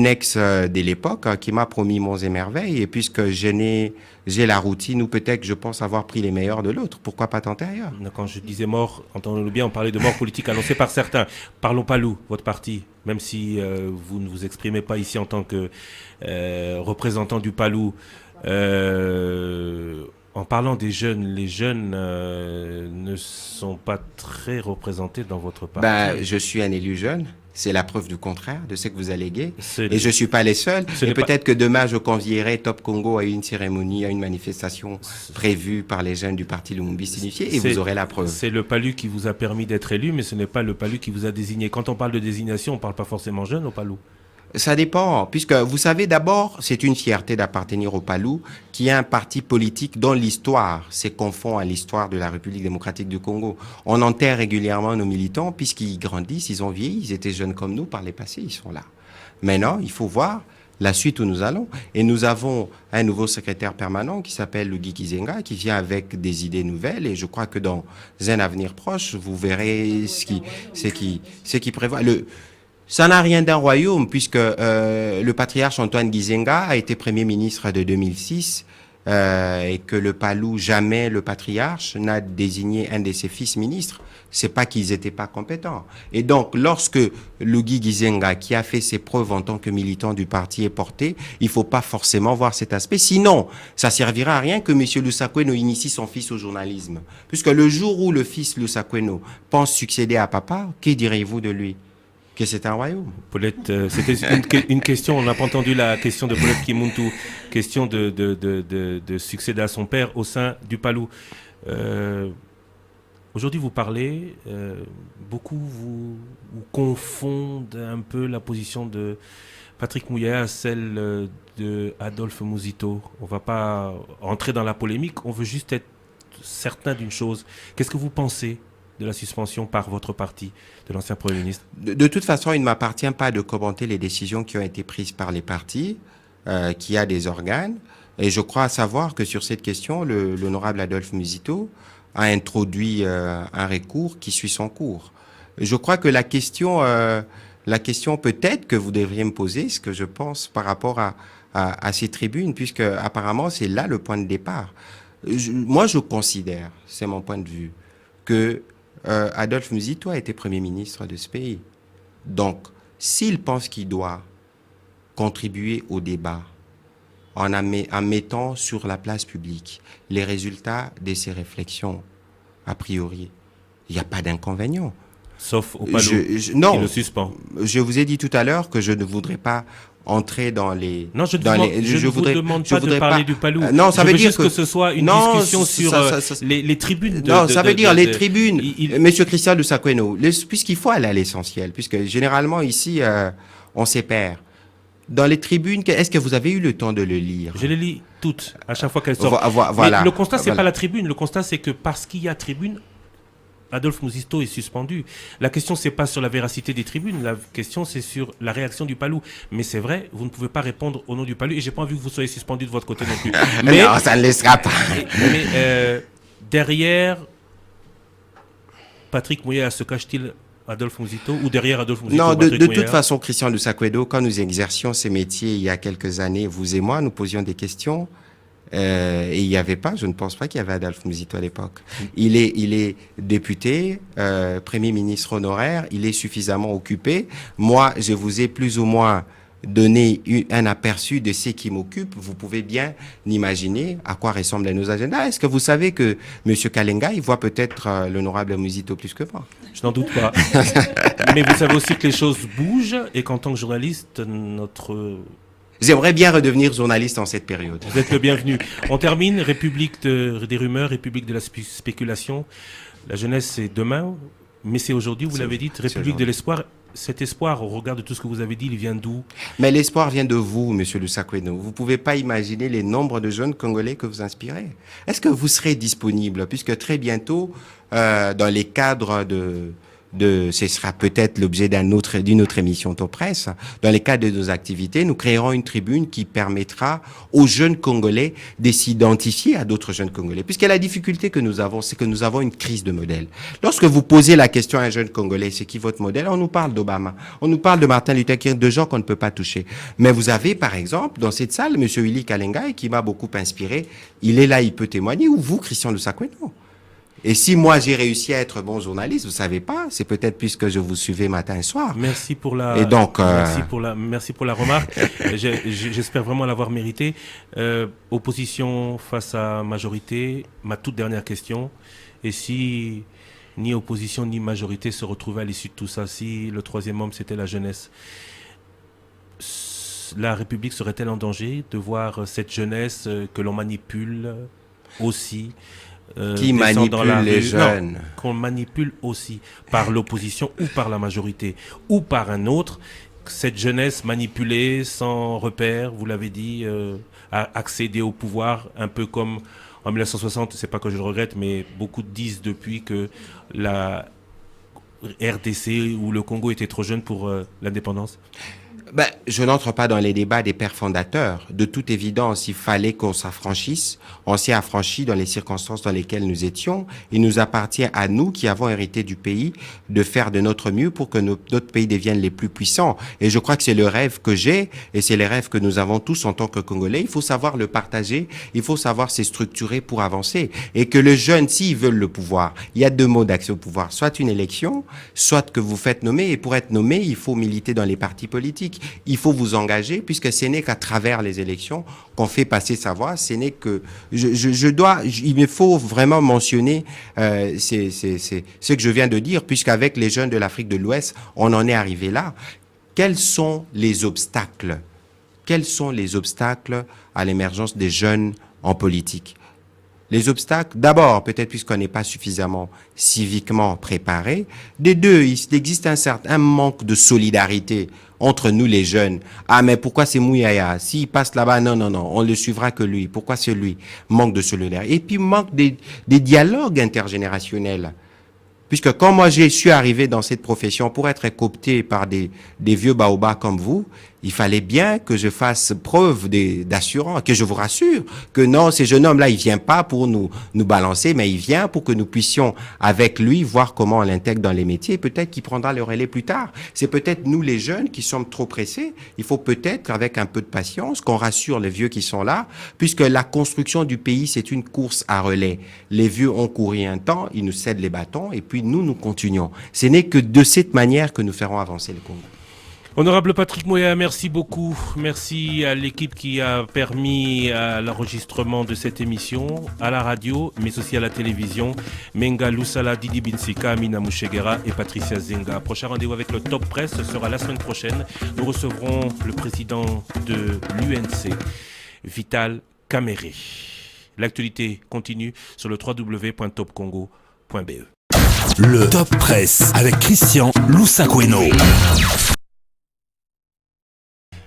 ex de l'époque qui m'a promis monts et merveilles. Et puisque j'ai la routine, ou peut-être que je pense avoir pris les meilleurs de l'autre, pourquoi pas tenter ailleurs? Quand je disais mort, entendons-le bien, on parlait de mort politique annoncée par certains. Parlons Palou, votre parti, même si vous ne vous exprimez pas ici en tant que représentant du Palou. En parlant des jeunes, les jeunes ne sont pas très représentés dans votre parti. Je suis un élu jeune. C'est la preuve du contraire de ce que vous alléguez. Et je ne suis pas les seuls. Et peut-être que demain, je convierai Top Congo à une cérémonie, à une manifestation prévue par les jeunes du parti Lumumbiste Unifié et vous aurez la preuve. C'est le Palou qui vous a permis d'être élu, mais ce n'est pas le Palou qui vous a désigné. Quand on parle de désignation, on ne parle pas forcément jeune au Palou. Ça dépend, puisque vous savez d'abord, c'est une fierté d'appartenir au Palou, qui est un parti politique dont l'histoire se confond à l'histoire de la République démocratique du Congo. On enterre régulièrement nos militants, puisqu'ils grandissent, ils ont vieilli, ils étaient jeunes comme nous par les passés, ils sont là. Maintenant, il faut voir la suite où nous allons. Et nous avons un nouveau secrétaire permanent qui s'appelle Lugi Kizenga, qui vient avec des idées nouvelles, et je crois que dans un avenir proche, vous verrez ce qui prévoit. Ça n'a rien d'un royaume, puisque le patriarche Antoine Gizenga a été Premier ministre de 2006 et que le Palou, jamais le patriarche n'a désigné un de ses fils ministre. C'est pas qu'ils étaient pas compétents. Et donc, lorsque Luigi Gizenga, qui a fait ses preuves en tant que militant du parti, est porté, il faut pas forcément voir cet aspect. Sinon, ça servira à rien que M. Lusakweno initie son fils au journalisme. Puisque le jour où le fils Lusakweno pense succéder à papa, que direz-vous de lui? Que c'est un royaume. Paulette, c'était une question, on n'a pas entendu la question de Paulette Kimuntu, question de succéder à son père au sein du Palou. Aujourd'hui, vous parlez, beaucoup vous confondent un peu la position de Patrick Mouillaya à celle de Adolphe Mouzito. On ne va pas entrer dans la polémique, on veut juste être certain d'une chose. Qu'est-ce que vous pensez de la suspension par votre parti de l'ancien Premier ministre? De toute façon, il ne m'appartient pas de commenter les décisions qui ont été prises par les partis, qui a des organes. Et je crois savoir que sur cette question, l'honorable Adolphe Mouzito a introduit un recours qui suit son cours. Je crois que la question peut-être que vous devriez me poser, ce que je pense par rapport à ces tribunes, puisque apparemment c'est là le point de départ. Moi, je considère, c'est mon point de vue, que Adolphe Mouzito a été Premier ministre de ce pays. Donc, s'il pense qu'il doit contribuer au débat en mettant sur la place publique les résultats de ses réflexions, a priori, il n'y a pas d'inconvénient. Sauf au Palou, non, qui le suspend. Je vous ai dit tout à l'heure que je ne voudrais pas entrer dans les... Non, je ne vous demande pas de parler du Palou. Non, ça veut dire juste que ce soit une discussion sur les tribunes. Non, ça veut dire les tribunes. Monsieur Christian Lusakweno, puisqu'il faut aller à l'essentiel, puisque généralement ici, on s'épère. Dans les tribunes, est-ce que vous avez eu le temps de le lire? Je les lis toutes, à chaque fois qu'elles sortent. Voilà. Mais le constat, c'est pas la tribune. Le constat, c'est que parce qu'il y a tribune, Adolphe Mouzito est suspendu. La question, c'est pas sur la véracité des tribunes. La question, c'est sur la réaction du Palou. Mais c'est vrai, vous ne pouvez pas répondre au nom du Palou. Et j'ai pas envie que vous soyez suspendu de votre côté non plus. Mais non, ça ne laissera pas. Mais derrière Patrick Mouillaya, se cache-t-il Adolphe Mouzito ou derrière Adolphe Mouzito? Non, de toute façon, Christian Lusakweno, quand nous exercions ces métiers il y a quelques années, vous et moi, nous posions des questions. Et il n'y avait pas, je ne pense pas qu'il y avait Adolphe Mouzito à l'époque. Il est député, Premier ministre honoraire, il est suffisamment occupé. Moi, je vous ai plus ou moins donné un aperçu de ce qui m'occupe. Vous pouvez bien imaginer à quoi ressemblent nos agendas. Est-ce que vous savez que M. Kalenga, il voit peut-être l'honorable Mouzito plus que moi? Je n'en doute pas. Mais vous savez aussi que les choses bougent et qu'en tant que journaliste, J'aimerais bien redevenir journaliste en cette période. Vous êtes le bienvenu. On termine. République des rumeurs, République de la spéculation. La jeunesse, c'est demain, mais c'est aujourd'hui, vous l'avez dit. République de l'espoir. Cet espoir, au regard de tout ce que vous avez dit, il vient d'où? Mais l'espoir vient de vous, Monsieur Lusakweno. Vous ne pouvez pas imaginer les nombres de jeunes Congolais que vous inspirez. Est-ce que vous serez disponible? Puisque très bientôt, dans les cadres ce sera peut-être l'objet d'une autre émission Top Presse. Dans les cadres de nos activités, nous créerons une tribune qui permettra aux jeunes Congolais de s'identifier à d'autres jeunes Congolais. Puisque la difficulté que nous avons, c'est que nous avons une crise de modèle. Lorsque vous posez la question à un jeune Congolais, c'est qui votre modèle? On nous parle d'Obama. On nous parle de Martin Luther King, de gens qu'on ne peut pas toucher. Mais vous avez, par exemple, dans cette salle, Monsieur Willy Kalenga, qui m'a beaucoup inspiré. Il est là, il peut témoigner. Ou vous, Christian Lusakweno. Et si moi j'ai réussi à être bon journaliste, vous savez pas, c'est peut-être puisque je vous suivais matin et soir. Merci pour la. Et donc, merci pour la remarque. J'espère vraiment l'avoir mérité. Opposition face à majorité. Ma toute dernière question. Et si ni opposition ni majorité se retrouvaient à l'issue de tout ça, si le troisième homme c'était la jeunesse, la République serait-elle en danger de voir cette jeunesse que l'on manipule aussi? Qui manipule les jeunes? Non, qu'on manipule aussi par l'opposition ou par la majorité ou par un autre. Cette jeunesse manipulée, sans repère, vous l'avez dit, a accédé au pouvoir, un peu comme en 1960, c'est pas que je le regrette, mais beaucoup disent depuis que la RDC ou le Congo était trop jeune pour l'indépendance. Ben, je n'entre pas dans les débats des pères fondateurs. De toute évidence, il fallait qu'on s'affranchisse. On s'est affranchi dans les circonstances dans lesquelles nous étions. Il nous appartient à nous, qui avons hérité du pays, de faire de notre mieux pour que notre pays devienne les plus puissants. Et je crois que c'est le rêve que j'ai, et c'est les rêves que nous avons tous en tant que Congolais. Il faut savoir le partager, il faut savoir se structurer pour avancer. Et que les jeunes, s'ils veulent le pouvoir, il y a deux modes d'accès au pouvoir. Soit une élection, soit que vous faites nommer. Et pour être nommé, il faut militer dans les partis politiques. Il faut vous engager, puisque ce n'est qu'à travers les élections qu'on fait passer sa voix. Ce n'est que il me faut vraiment mentionner ce que je viens de dire, puisqu'avec les jeunes de l'Afrique de l'Ouest, on en est arrivé là. Quels sont les obstacles? Quels sont les obstacles à l'émergence des jeunes en politique? Les obstacles, d'abord, peut-être puisqu'on n'est pas suffisamment civiquement préparé. Des deux, il existe un certain manque de solidarité entre nous les jeunes. Ah, mais pourquoi c'est Mouyaya? S'il passe là-bas, non, on le suivra que lui. Pourquoi c'est lui? Manque de solidarité. Et puis, manque des dialogues intergénérationnels. Puisque quand moi je suis arrivé dans cette profession pour être coopté par des vieux baobas comme vous, il fallait bien que je fasse preuve d'assurance, que je vous rassure que non, ce jeune homme-là, il vient pas pour nous balancer, mais il vient pour que nous puissions avec lui voir comment on l'intègre dans les métiers. Peut-être qu'il prendra le relais plus tard. C'est peut-être nous les jeunes qui sommes trop pressés. Il faut peut-être avec un peu de patience qu'on rassure les vieux qui sont là, puisque la construction du pays, c'est une course à relais. Les vieux ont couru un temps, ils nous cèdent les bâtons et puis nous continuons. Ce n'est que de cette manière que nous ferons avancer le Congo. Honorable Patrick Moya, merci beaucoup. Merci à l'équipe qui a permis à l'enregistrement de cette émission, à la radio, mais aussi à la télévision. Menga Lusala, Didi Binsika, Amina Mouchegera et Patricia Zenga. Prochain rendez-vous avec le Top Press sera la semaine prochaine. Nous recevrons le président de l'UNC, Vital Kamere. L'actualité continue sur le www.topcongo.be. Le Top Press avec Christian Loussakweno.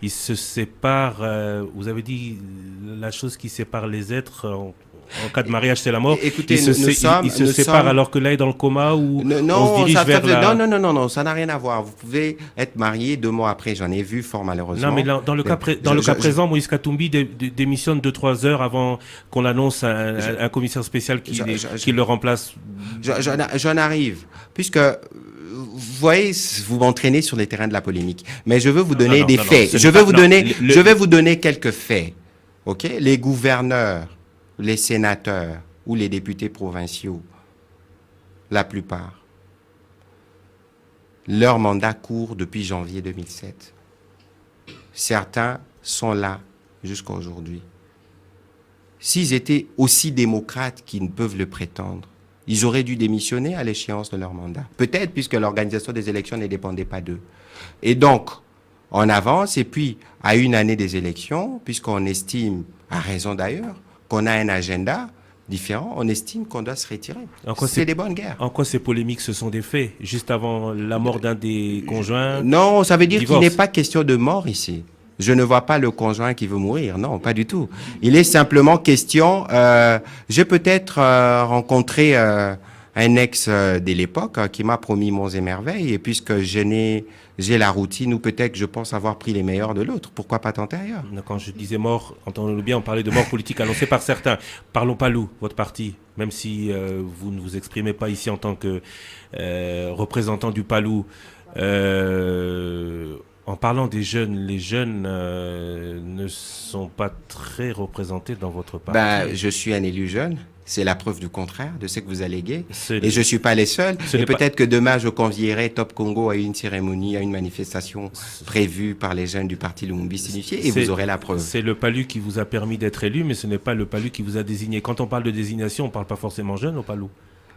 Ils se séparent, vous avez dit la chose qui sépare les êtres en cas de mariage, c'est la mort. Écoutez, ils se séparent alors que là il est dans le coma ou on se dirige vers la... Non, ça n'a rien à voir. Vous pouvez être marié 2 mois après, j'en ai vu fort malheureusement. Non, mais dans le cas présent, Moïse Katumbi démissionne 2-3 heures avant qu'on annonce un commissaire spécial qui le remplace. J'en arrive, puisque... Vous voyez, vous m'entraînez sur les terrains de la polémique. Mais je veux vous donner des faits. Je vais vous donner quelques faits. OK? Les gouverneurs, les sénateurs ou les députés provinciaux, la plupart, leur mandat court depuis janvier 2007. Certains sont là jusqu'à aujourd'hui. S'ils étaient aussi démocrates qu'ils ne peuvent le prétendre, ils auraient dû démissionner à l'échéance de leur mandat. Peut-être puisque l'organisation des élections ne dépendait pas d'eux. Et donc, on avance et puis, à une année des élections, puisqu'on estime, à raison d'ailleurs, qu'on a un agenda différent, on estime qu'on doit se retirer. C'est des bonnes guerres. En quoi ces polémiques, ce sont des faits? Juste avant la mort d'un des conjoints? Non, ça veut dire qu'il n'est pas question de mort ici. Je ne vois pas le conjoint qui veut mourir, non, pas du tout. Il est simplement question, j'ai peut-être rencontré un ex de l'époque qui m'a promis monts et merveilles, et puisque j'ai la routine, ou peut-être je pense avoir pris les meilleurs de l'autre, pourquoi pas tenter ailleurs? Quand je disais mort, entendons-le bien, on parlait de mort politique annoncée par certains. Parlons Palou, votre parti, même si vous ne vous exprimez pas ici en tant que représentant du Palou. En parlant des jeunes, les jeunes ne sont pas très représentés dans votre parti. Je suis un élu jeune. C'est la preuve du contraire de ce que vous alléguez. Et je ne suis pas les seuls. Et peut-être que demain, je convierai Top Congo à une cérémonie, à une manifestation prévue par les jeunes du parti Lumumba unifié, et vous aurez la preuve. C'est le Palou qui vous a permis d'être élu, mais ce n'est pas le Palou qui vous a désigné. Quand on parle de désignation, on ne parle pas forcément jeune au Palou.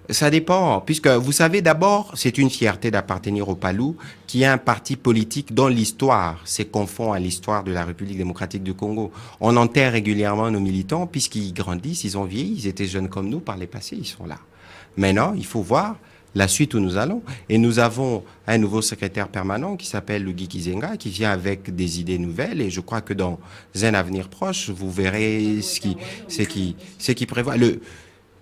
Ça dépend, puisque vous savez, d'abord, c'est une fierté d'appartenir au Palou, qui est un parti politique dont l'histoire se confond à l'histoire de la République démocratique du Congo. On enterre régulièrement nos militants, puisqu'ils grandissent, ils ont vieilli, ils étaient jeunes comme nous par les passés, ils sont là. Maintenant, il faut voir la suite où nous allons. Et nous avons un nouveau secrétaire permanent qui s'appelle Lugi Kizenga, qui vient avec des idées nouvelles, et je crois que dans un avenir proche, vous verrez ce qui prévoit.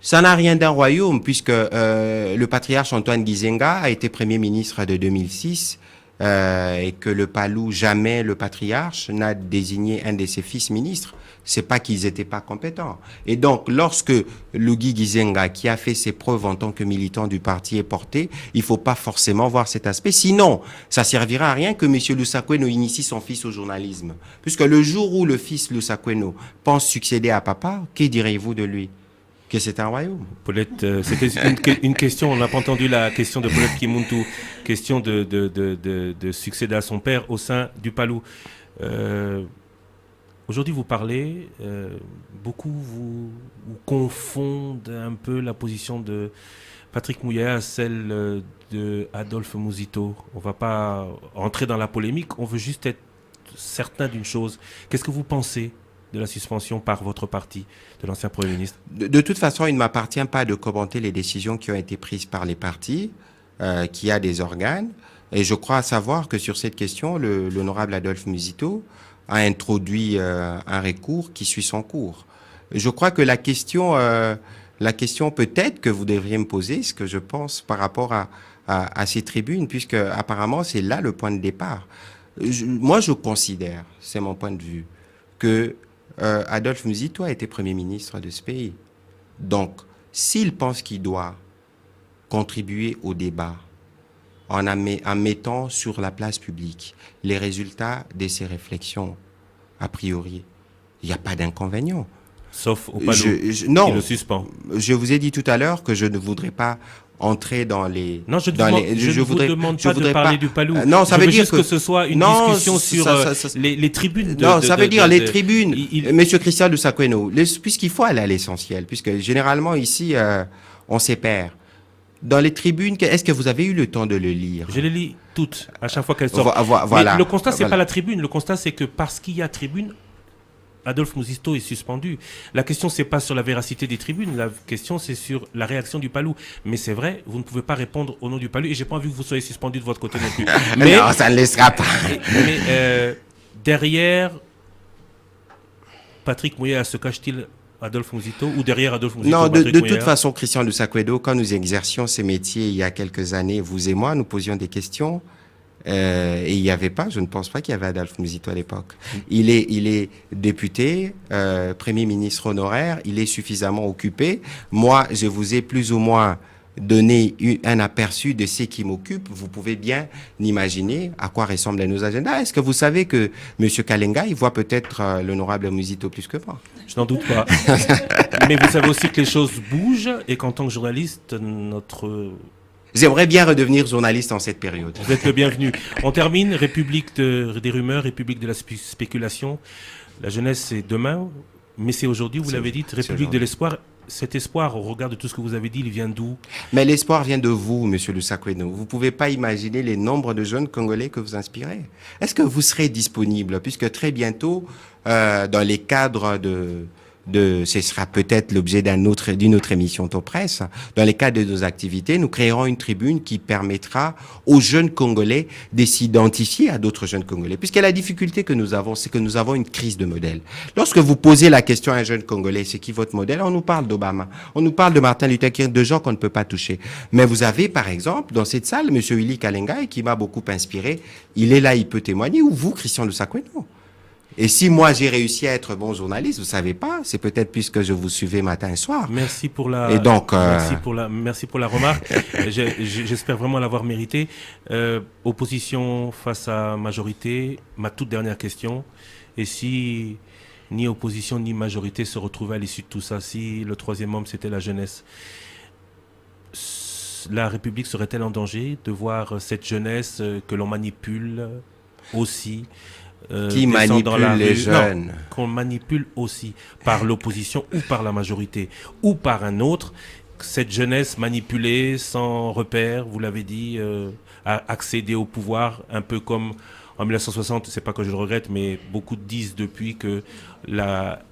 Ça n'a rien d'un royaume, puisque le patriarche Antoine Gizenga a été Premier ministre de 2006 et que le Palou, jamais le patriarche n'a désigné un de ses fils ministres, c'est pas qu'ils n'étaient pas compétents. Et donc, lorsque Luigi Gizenga, qui a fait ses preuves en tant que militant du parti, est porté, il faut pas forcément voir cet aspect. Sinon, ça servira à rien que M. Lusakweno initie son fils au journalisme. Puisque le jour où le fils Lusakweno pense succéder à papa, que direz-vous de lui? Que c'est un royaume. Paulette, c'était une question, on n'a pas entendu la question de Paulette Kimuntu, question de succéder à son père au sein du Palou. Aujourd'hui, vous parlez, beaucoup vous confondent un peu la position de Patrick Mouya à celle de Adolphe Mouzito. On ne va pas entrer dans la polémique, on veut juste être certain d'une chose. Qu'est-ce que vous pensez de la suspension par votre parti de l'ancien Premier ministre? De toute façon, il ne m'appartient pas de commenter les décisions qui ont été prises par les partis, qui a des organes. Et je crois savoir que sur cette question, l'honorable Adolphe Mouzito a introduit un recours qui suit son cours. Je crois que la question peut-être que vous devriez me poser, ce que je pense par rapport à ces tribunes, puisque apparemment c'est là le point de départ. Moi, je considère, c'est mon point de vue, que Adolphe Mouzito a été Premier ministre de ce pays. Donc, s'il pense qu'il doit contribuer au débat en mettant sur la place publique les résultats de ses réflexions, a priori, il n'y a pas d'inconvénient. Sauf au Palou, non, qui le suspend. Je vous ai dit tout à l'heure que je ne voudrais pas entrer dans les... Non, je ne vous demande pas de parler du Palou. Non, ça veut dire que ce soit une discussion sur les tribunes. Non, ça veut dire les tribunes. Monsieur Christian Lusakweno, puisqu'il faut aller à l'essentiel, puisque généralement ici, on s'épère. Dans les tribunes, est-ce que vous avez eu le temps de le lire? Je les lis toutes, à chaque fois qu'elles sortent. Voilà. Mais le constat, c'est pas la tribune. Le constat, c'est que parce qu'il y a tribune, Adolphe Mouzito est suspendu. La question, c'est pas sur la véracité des tribunes. La question, c'est sur la réaction du Palou. Mais c'est vrai, vous ne pouvez pas répondre au nom du Palou. Et j'ai pas envie que vous soyez suspendu de votre côté non plus. Mais non, ça ne laissera pas. Mais derrière Patrick Mouya, se cache-t-il Adolphe Mouzito ou derrière Adolphe Mouzito? Non, de toute façon, Christian Lusakweno, quand nous exercions ces métiers il y a quelques années, vous et moi, nous posions des questions. Et il n'y avait pas, je ne pense pas qu'il y avait Adolphe Mouzito à l'époque. Il est député, Premier ministre honoraire, il est suffisamment occupé. Moi, je vous ai plus ou moins donné un aperçu de ce qui m'occupe. Vous pouvez bien imaginer à quoi ressemblent nos agendas. Est-ce que vous savez que M. Kalenga, il voit peut-être l'honorable Mouzito plus que moi? Je n'en doute pas. Mais vous savez aussi que les choses bougent et qu'en tant que journaliste, J'aimerais bien redevenir journaliste en cette période. Vous êtes le bienvenu. On termine. République des rumeurs, République de la spéculation. La jeunesse, c'est demain, mais c'est aujourd'hui, vous l'avez dit, République de l'espoir. Cet espoir, au regard de tout ce que vous avez dit, il vient d'où? Mais l'espoir vient de vous, Monsieur Lusakweno. Vous ne pouvez pas imaginer les nombres de jeunes Congolais que vous inspirez. Est-ce que vous serez disponible, puisque très bientôt, dans les cadres ce sera peut-être l'objet d'une autre émission Top Presse. Dans les cadres de nos activités, nous créerons une tribune qui permettra aux jeunes Congolais de s'identifier à d'autres jeunes Congolais. Puisque la difficulté que nous avons, c'est que nous avons une crise de modèle. Lorsque vous posez la question à un jeune Congolais, c'est qui votre modèle? On nous parle d'Obama. On nous parle de Martin Luther King, de gens qu'on ne peut pas toucher. Mais vous avez, par exemple, dans cette salle, Monsieur Willy Kalenga, qui m'a beaucoup inspiré. Il est là, il peut témoigner. Ou vous, Christian Lusakweno. Et si moi j'ai réussi à être bon journaliste, vous savez pas, c'est peut-être puisque je vous suivais matin et soir. Merci pour la. Et donc, merci pour la remarque. J'espère vraiment l'avoir mérité. Opposition face à majorité. Ma toute dernière question. Et si ni opposition ni majorité se retrouvaient à l'issue de tout ça, si le troisième homme c'était la jeunesse, la République serait-elle en danger de voir cette jeunesse que l'on manipule aussi? Qui manipule les jeunes? Non, qu'on manipule aussi par l'opposition ou par la majorité ou par un autre. Cette jeunesse manipulée, sans repère, vous l'avez dit, a accédé au pouvoir, un peu comme en 1960, c'est pas que je le regrette, mais beaucoup disent depuis que la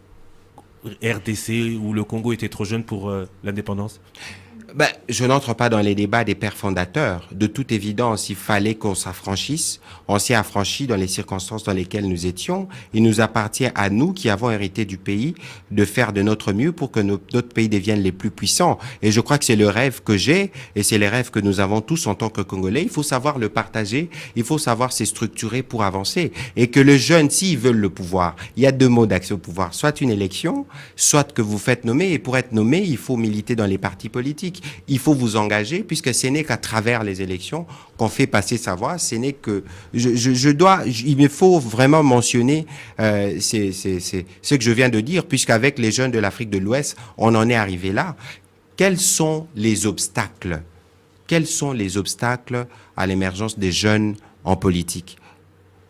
RDC ou le Congo était trop jeune pour l'indépendance. Je n'entre pas dans les débats des pères fondateurs. De toute évidence, il fallait qu'on s'affranchisse. On s'est affranchi dans les circonstances dans lesquelles nous étions. Il nous appartient à nous, qui avons hérité du pays, de faire de notre mieux pour que notre pays devienne les plus puissants. Et je crois que c'est le rêve que j'ai, et c'est les rêves que nous avons tous en tant que Congolais. Il faut savoir le partager, il faut savoir se structurer pour avancer. Et que le jeune, s'ils veulent le pouvoir, il y a 2 modes d'accès au pouvoir. Soit une élection, soit que vous faites nommer. Et pour être nommé, il faut militer dans les partis politiques. Il faut vous engager, puisque ce n'est qu'à travers les élections qu'on fait passer sa voix. Ce n'est que il me faut vraiment mentionner ce que je viens de dire, puisqu'avec les jeunes de l'Afrique de l'Ouest, on en est arrivé là. Quels sont les obstacles? Quels sont les obstacles à l'émergence des jeunes en politique?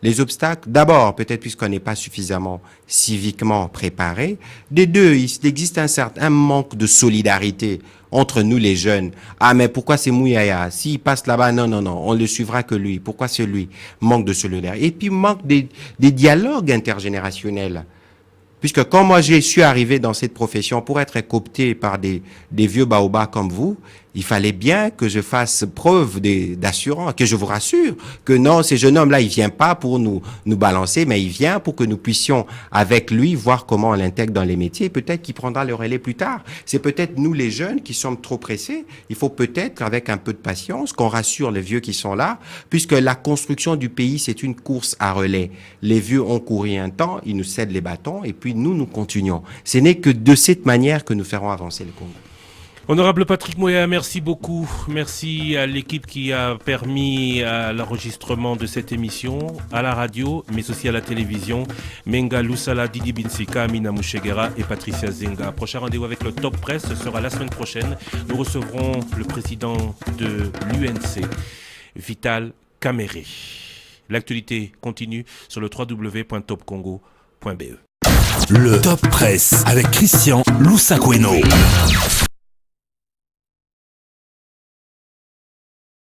Les obstacles, d'abord, peut-être puisqu'on n'est pas suffisamment civiquement préparé. Des deux, il existe un manque de solidarité entre nous les jeunes. Ah, mais pourquoi c'est Mouyaya? S'il passe là-bas, non, on le suivra que lui. Pourquoi c'est lui? Manque de solidarité. Et puis, manque des dialogues intergénérationnels. Puisque quand moi je suis arrivé dans cette profession pour être coopté par des vieux baobas comme vous, il fallait bien que je fasse preuve d'assurance, que je vous rassure que non, ce jeune homme-là, il vient pas pour nous balancer, mais il vient pour que nous puissions avec lui voir comment on l'intègre dans les métiers. Peut-être qu'il prendra le relais plus tard. C'est peut-être nous les jeunes qui sommes trop pressés. Il faut peut-être, avec un peu de patience, qu'on rassure les vieux qui sont là, puisque la construction du pays, c'est une course à relais. Les vieux ont couru un temps, ils nous cèdent les bâtons, et puis nous continuons. Ce n'est que de cette manière que nous ferons avancer le Congo. Honorable Patrick Moya, merci beaucoup. Merci à l'équipe qui a permis l'enregistrement de cette émission à la radio, mais aussi à la télévision. Menga Lusala, Didi Binsika, Amina Mouchegera et Patricia Zenga. Prochain rendez-vous avec le Top Press sera la semaine prochaine. Nous recevrons le président de l'UNC, Vital Kamerhe. L'actualité continue sur le www.topcongo.be. Le Top Press avec Christian Loussakweno.